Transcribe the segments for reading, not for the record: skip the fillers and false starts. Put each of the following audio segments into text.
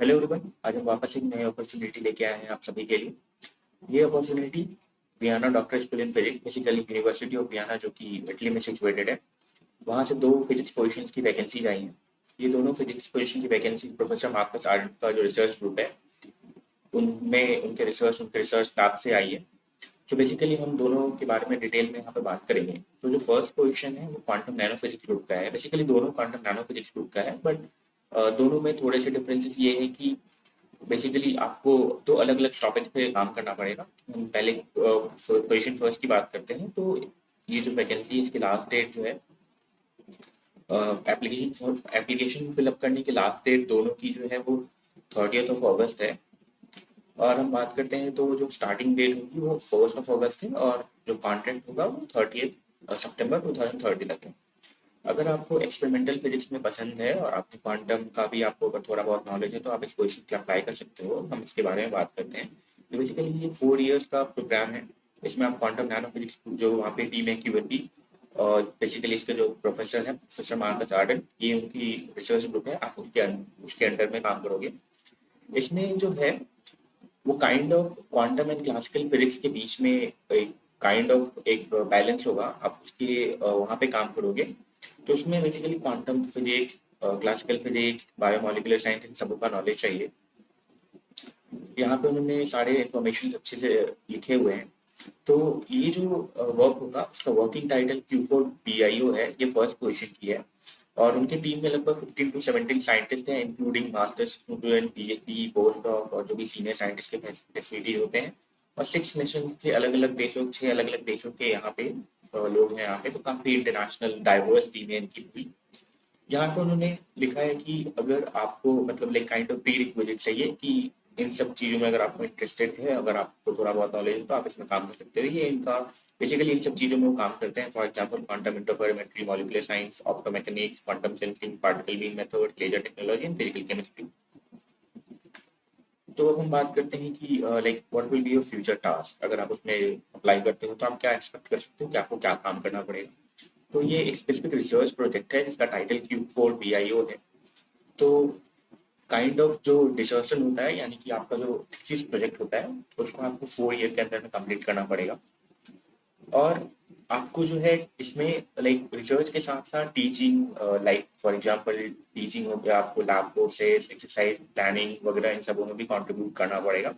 Hello everyone, आज हम वापस एक नई अपॉर्चुनिटी लेके आए हैं आप सभी के लिए। ये opportunity Vienna doctor school in physics, basically university of Vienna जो कि इटली में सिचुएटेड है, वहाँ से दो फिजिक्स पोजीशंस की वैकेंसीज आई हैं। ये दोनों फिजिक्स पोजीशन की वैकेंसी प्रोफेसर मार्कस आर्डेंट का जो रिसर्च ग्रुप है उनमें उनके रिसर्च लैब से आई है। तो बेसिकली हम दोनों के बारे में डिटेल में यहाँ पे बात करेंगे। तो जो फर्स्ट पोजीशन है वो क्वांटम नैनो फिजिक्स ग्रुप का है। बेसिकली दोनों क्वांटम नैनो फिजिक्स ग्रुप का है, बट दोनों में थोड़े से डिफरेंसेस ये है कि बेसिकली आपको दो अलग अलग टॉपिक पे काम करना पड़ेगा। हम पहले पोजीशन फर्स्ट की बात करते हैं। तो ये जो वैकेंसी है इसकी लास्ट डेट जो है, एप्लीकेशन फिलअप करने की लास्ट डेट दोनों की जो है वो 30 ऑफ अगस्त है। और हम बात करते हैं तो जो स्टार्टिंग डेट होगी वो 1 ऑफ अगस्त है, और जो कॉन्टेंट होगा वो 30 सितंबर 2030 तक है। अगर आपको एक्सपेरिमेंटल फिजिक्स में पसंद है और आपको क्वांटम का भी आपको अगर थोड़ा बहुत नॉलेज है तो आप इस पोजीशन पे अप्लाई कर सकते हो। हम इसके बारे में बात करते हैं। तो बेसिकली ये 4 इयर्स का प्रोग्राम है। इसमें आप क्वांटम नैनो फिजिक्स जो वहाँ पे टीम है QLP, और बेसिकली इसके जो प्रोफेसर हैं प्रोफेसर मार्कस आर्डन, ये उनकी रिसर्च ग्रुप है। आप उसके अंडर में काम करोगे। इसमें जो है वो kind of quantum and classical physics के बीच में एक काइंड ऑफ एक बैलेंस होगा। आप उसके वहाँ पे काम करोगे। तो उसमें basically quantum physics, classical physics, biomolecular science, इन सबों का नॉलेज चाहिए। यहाँ पे उन्होंने सारे इंफॉर्मेशन अच्छे से लिखे हुए हैं। तो ये जो वर्क होगा उसका वर्किंग टाइटल Q4BIO है। ये फर्स्ट पोजीशन की है, और उनकी टीम में लगभग 15 to 17 साइंटिस्ट हैं, including masters student, PhD, post doc और जो भी सीनियर साइंटिस्ट के फैसिलिटी होते हैं। और 6 नेशन के अलग अलग देशों 6 अलग अलग देशों के यहाँ पे लोग हैं यहाँ पे। तो काफी इंटरनेशनल डाइवर्स टीम है इनकी पूरी। यहाँ पे उन्होंने लिखा है कि अगर आपको मतलब like kind of pre requisite चाहिए कि इन सब चीज़ों में अगर आपको इंटरेस्टेड है, अगर आपको थोड़ा बहुत नॉलेज है तो आप इसमें काम कर सकते हो। ये इनका बेसिकली इन सब चीज़ों में वो काम करते हैं। For example quantum interferometry, molecular science, optomechanics, quantum sensing, particle beam method, laser technology and physical chemistry. तो अब हम बात करते हैं कि like what will be your future task. अगर आप उसमें अप्लाई करते हो तो आप क्या एक्सपेक्ट कर सकते हो कि आपको क्या काम करना पड़ेगा। तो ये एक स्पेसिफिक रिसर्च प्रोजेक्ट है जिसका टाइटल Q4BIO है। तो काइंड ऑफ जो डिसर्शन होता है, यानी कि आपका जो थीसिस प्रोजेक्ट होता है, तो उसको आपको 4 ईयर के अंदर में कंप्लीट करना पड़ेगा। और आपको जो है इसमें लाइक रिसर्च के साथ साथ teaching, like for example teaching हो गया, आपको लैब कोर्सेज, एक्सरसाइज प्लानिंग वगैरह, इन सबों में भी कंट्रीब्यूट करना पड़ेगा।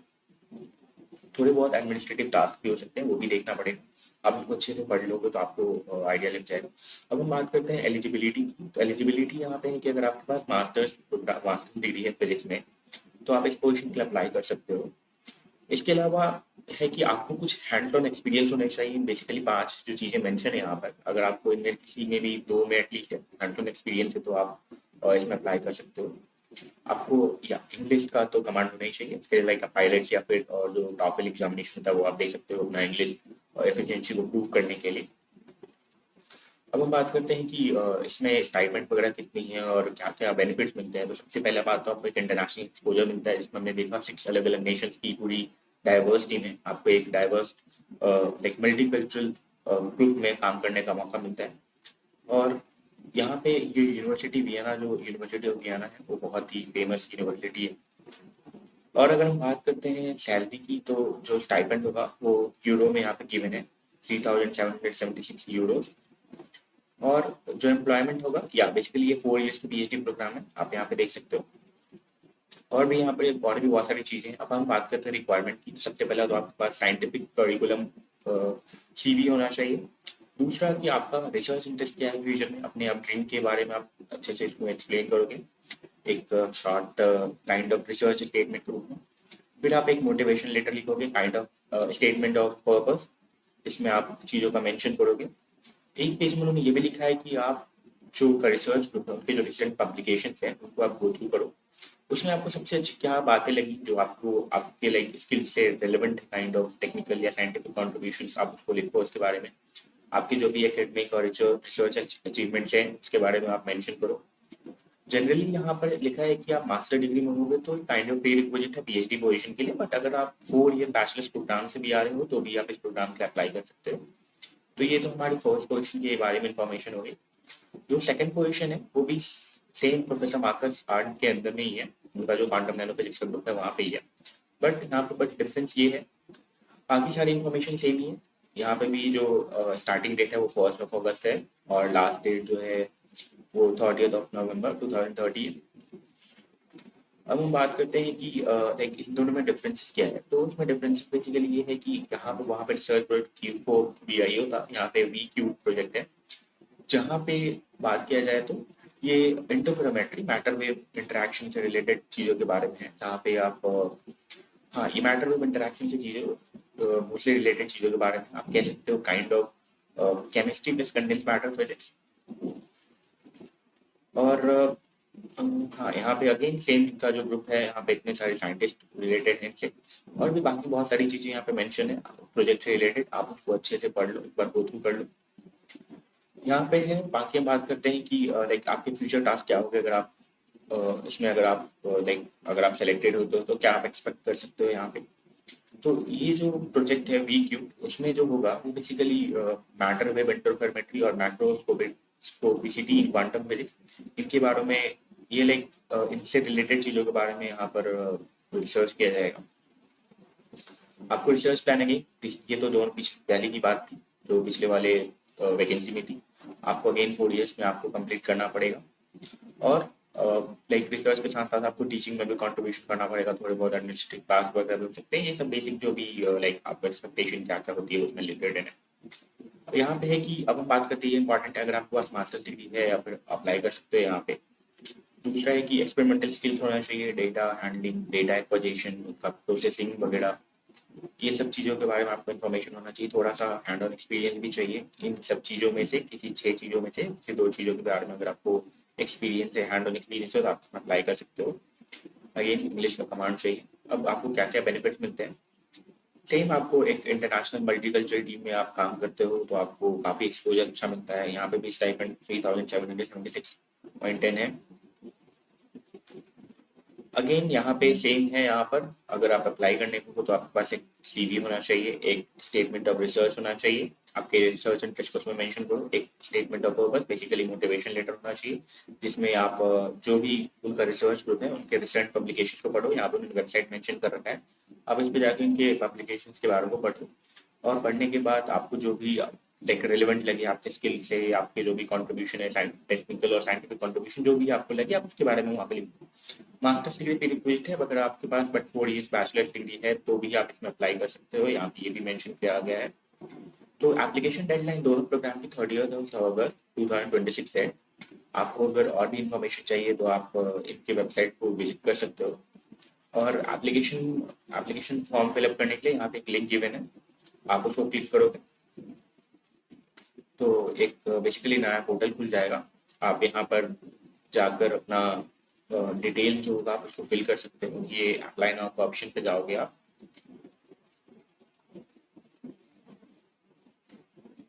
थोड़े बहुत एडमिनिस्ट्रेटिव टास्क भी हो सकते हैं, वो भी देखना पड़ेगा। आप उसको अच्छे से पढ़ लोगे तो आपको आइडिया लग जाएगा। अब हम बात करते हैं एलिजिबिलिटी की। तो एलिजिबिलिटी यहाँ पे है कि अगर आपके पास मास्टर्स डिग्री है फिजिक्स में तो आप इस पोजीशन के लिए अप्लाई कर सकते हो। इसके अलावा है कि आपको कुछ हैंड ऑन एक्सपीरियंस होने चाहिए। बेसिकली 5 जो चीज़ें मेंशन है यहाँ पर, अगर आपको इनमें किसी में भी 2 में एटलीस्ट हैंड ऑन एक्सपीरियंस है तो आप इसमें अप्लाई कर सकते हो। आपको या इंग्लिश का तो कमांड होना ही चाहिए, फिर लाइक पायलट या फिर और जो टॉफल एग्जामिनेशन होता है वो आप दे सकते हो अपना इंग्लिश एफिशिएंसी को प्रूव करने के लिए। अब हम बात करते हैं कि इसमें स्टाइपेंड वगैरह कितनी है और क्या क्या बेनिफिट्स मिलते हैं। तो सबसे पहले बात तो आपको एक इंटरनेशनल एक्सपोजर मिलता है, जिसमें हमने देखा 6 अलग अलग नेशन की पूरी डाइवर्स टीम है। आपको एक डाइवर्स लाइक मल्टीकल्चरल ग्रुप में काम करने का मौका मिलता है। और यहाँ पे ये यूनिवर्सिटी वियना, जो यूनिवर्सिटी ऑफ वियना है, वो बहुत ही फेमस यूनिवर्सिटी है। और अगर हम बात करते हैं सैलरी की, तो जो स्टाइपेंड होगा वो यूरो में यहाँ पे गिवन है, 3776 यूरोज। और जो एम्प्लॉयमेंट होगा, या बेसिकली ये 4 इयर्स का PhD प्रोग्राम है, आप यहाँ पे देख सकते हो। और भी यहाँ पर और भी बहुत सारी चीज़ें हैं। अब हम बात करते हैं रिक्वायरमेंट की। तो सबसे पहला तो आपके पास साइंटिफिक करिकुलम CV होना चाहिए। दूसरा कि आपका रिसर्च इंटरेस्ट क्या है फ्यूचर में, अपने आप ड्रीम के बारे में आप अच्छे से इसको एक्सप्लेन करोगे एक short kind of research statement के रूप में। फिर आप एक मोटिवेशन लेटर लिखोगे, kind of statement of purpose, इसमें आप चीज़ों का मेंशन करोगे। एक पेज में उन्होंने ये भी लिखा है कि आप जो रिसर्च ग्रुप है उनके जो रिसेंट पब्लिकेशन हैं उनको आप गो थ्रू करो। उसमें आपको सबसे अच्छी क्या बातें लगी जो आपको आपके लाइक स्किल से रिलेवेंट है, काइंड ऑफ टेक्निकल या साइंटिफिक कॉन्ट्रीब्यूशन, आप उसको लिखो। उसके बारे में आपकी जो भी एकेडमिक और रिसर्च अचीवमेंट है उसके बारे में आप मेंशन करो। जनरली यहाँ पर लिखा है कि आप मास्टर डिग्री में होगे तो काइंड ऑफ प्री रिक्विजिट है PhD पोजीशन के लिए, बट अगर आप 4 ईयर बैचलर्स प्रोग्राम से भी आ रहे हो तो भी आप इस प्रोग्राम के अप्लाई कर सकते हो। तो ये तो हमारी फर्स्ट पोजीशन के बारे में इंफॉर्मेशन होगी। जो सेकंड पोजीशन है वो भी सेम प्रोफेसर मार्कस आर्ट के अंदर में ही है। उनका जो क्वांटम नैनो फिजिक्स का ग्रुप है वहाँ पे ही है। बट यहाँ पे बट डिफरेंस ये है, बाकी सारी इन्फॉर्मेशन सेम ही है। यहाँ पे भी जो स्टार्टिंग डेट है वो 1 अगस्त है और लास्ट डेट जो है वो 30 नवंबर 2030 है। अब हम बात करते हैं कि लाइक इन दोनों में डिफरेंसेस क्या है। तो इसमें डिफरेंसेस बेसिकली ये है कि यहाँ पे वहाँ पे रिसर्च प्रोजेक्ट Q4BIO था, यहाँ पे VQ प्रोजेक्ट है। जहाँ पे बात किया जाए तो ये इंटरफेरोमेट्री मैटर वेव इंटरेक्शन से रिलेटेड चीज़ों के बारे में है, जहाँ पे आप हाँ ये मैटर वेव इंटरेक्शन से चीज़ें मोस्टली रिलेटेड चीज़ों के बारे में आप कह सकते हो kind of chemistry plus condense matter physics. और हाँ यहाँ पे अगेन सेम का जो ग्रुप है, यहाँ पे इतने सारे साइंटिस्ट रिलेटेड हैं इनसे, और भी बाकी बहुत सारी चीज़ें यहाँ पे मेंशन है प्रोजेक्ट से रिलेटेड, आप उसको अच्छे से पढ़ लो, एक बार गो थ्रू कर लो। यहाँ पे है बाकी हम बात करते हैं कि लाइक आपके फ्यूचर टास्क क्या होंगे अगर आप इसमें अगर आप लाइक अगर आप सेलेक्टेड होते हो तो क्या आप एक्सपेक्ट कर सकते हो यहाँ पे। तो ये जो प्रोजेक्ट है VQ, उसमें जो होगा वो बेसिकली मैटर वेव इंटरफेरोमेट्री और मैक्रोस्कोपिसिटी इन क्वांटम फिजिक्स, इनके बारे में ये लाइक इनसे रिलेटेड चीज़ों के बारे में यहाँ पर रिसर्च किया जाएगा। आपको रिसर्च प्लान अगेन ये तो जो पहले की बात थी जो पिछले वाले वैकेंसी में थी, आपको अगेन 4 इयर्स में आपको कंप्लीट करना पड़ेगा। और लाइक रिसर्च के साथ साथ आपको टीचिंग में भी कंट्रीब्यूशन करना पड़ेगा, थोड़े बहुत एडमिनिस्ट्रेटिव टास्क वगैरह हो सकते हैं, ये सब बेसिक जो भी लाइक आपको एक्सपेक्टेशन क्या क्या होती है उसमें रिलेटेड है। यहाँ पे है कि अब हम बात करते हैं इंपॉर्टेंट है, अगर आपके पास मास्टर्स डिग्री है या फिर अप्लाई कर सकते हैं यहाँ पे। दूसरा है कि एक्सपेरिमेंटल स्किल्स होना चाहिए, डेटा हैंडलिंग, डेटा एक्विजिशन, उसका प्रोसेसिंग वगैरह, ये सब चीज़ों के बारे में आपको इन्फॉर्मेशन होना चाहिए। थोड़ा सा हैंड ऑन एक्सपीरियंस भी चाहिए इन सब चीज़ों में से, किसी 6 चीज़ों में से किसी 2 चीज़ों के बारे में अगर आपको एक्सपीरियंस है, हैंड ऑन एक्सपीरियंस है, तो आप अप्लाई कर सकते हो। अगेन इंग्लिश का कमांड चाहिए। अब आपको क्या क्या बेनिफिट्स मिलते हैं, सेम आपको एक इंटरनेशनल मल्टीकल्चरल टीम में आप काम करते हो तो आपको काफ़ी एक्सपोजर अच्छा मिलता है। यहाँ पे भी स्टाइपेंड 3776.10 है। अगेन यहाँ पे सेम है, यहाँ पर अगर आप अप्लाई करने को हो तो आपके पास एक CV होना चाहिए, एक स्टेटमेंट ऑफ रिसर्च होना चाहिए, आपके रिसर्च इंटरेस्ट को उसमें मेंशन करो, एक statement of purpose basically motivation letter होना चाहिए, जिसमें आप जो भी उनका रिसर्च ग्रुप है उनके रिसेंट पब्लिकेशन को पढ़ो। यहाँ पर उन्होंने वेबसाइट मेंशन कर रखा है, आप इस पर जाके उनके पब्लिकेशन के बारे में पढ़ो। और पढ़ने के बाद आपको जो भी लाइक रिलेवेंट लगे आपके स्किल से, आपके जो भी कंट्रीब्यूशन है टेक्निकल और साइंटिफिक कंट्रीब्यूशन जो भी आपको लगे, आप उसके बारे में वहाँ पे लिखो। मास्टर्स डिग्री पे रिक्वेस्ट है, अगर आपके पास बट 4 इयर्स बैचलर डिग्री है तो भी आप इसमें अप्लाई कर सकते हो, यहाँ पे ये भी मेंशन किया गया है। तो एप्लीकेशन डेडलाइन दोनों प्रोग्राम की 30 अगस्त 2026 है। आपको अगर और भी इंफॉर्मेशन चाहिए तो आप इनके वेबसाइट को विजिट कर सकते हो। और एप्लीकेशन फॉर्म फिलअप करने के लिए यहाँ पे एक लिंक गिवन है, आप उसको क्लिक करोगे तो एक बेसिकली नया पोर्टल खुल जाएगा। आप यहाँ पर जाकर अपना डिटेल जो होगा आप उसको फिल कर सकते हो। ये अप्लाई नाउ का ऑप्शन पे जाओगे आप,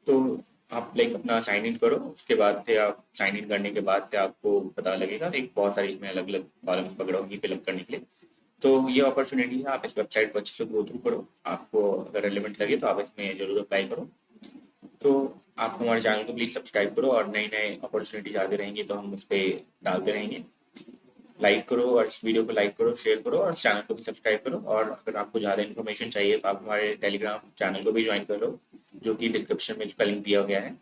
तो आप लाइक अपना साइन इन करो, उसके बाद से आप साइन इन करने के बाद से आपको पता लगेगा एक बहुत सारी इसमें अलग अलग कॉलम वगैरह होंगी फिलअप करने के लिए। तो ये अपॉर्चुनिटी है, आप इस वेबसाइट को अच्छे से गो थ्रू करो, आपको अगर रिलेवेंट लगे तो आप इसमें जरूर अप्लाई करो। तो आप हमारे चैनल को प्लीज़ सब्सक्राइब करो, और नई नए अपॉर्चुनिटीज आते रहेंगे तो हम उस पर डालते रहेंगे। लाइक करो और इस वीडियो को लाइक करो, शेयर करो और चैनल को भी सब्सक्राइब करो। और अगर आपको ज़्यादा इन्फॉर्मेशन चाहिए तो आप हमारे टेलीग्राम चैनल को भी ज्वाइन कर लो, जो कि डिस्क्रिप्शन में इसका लिंक दिया गया है।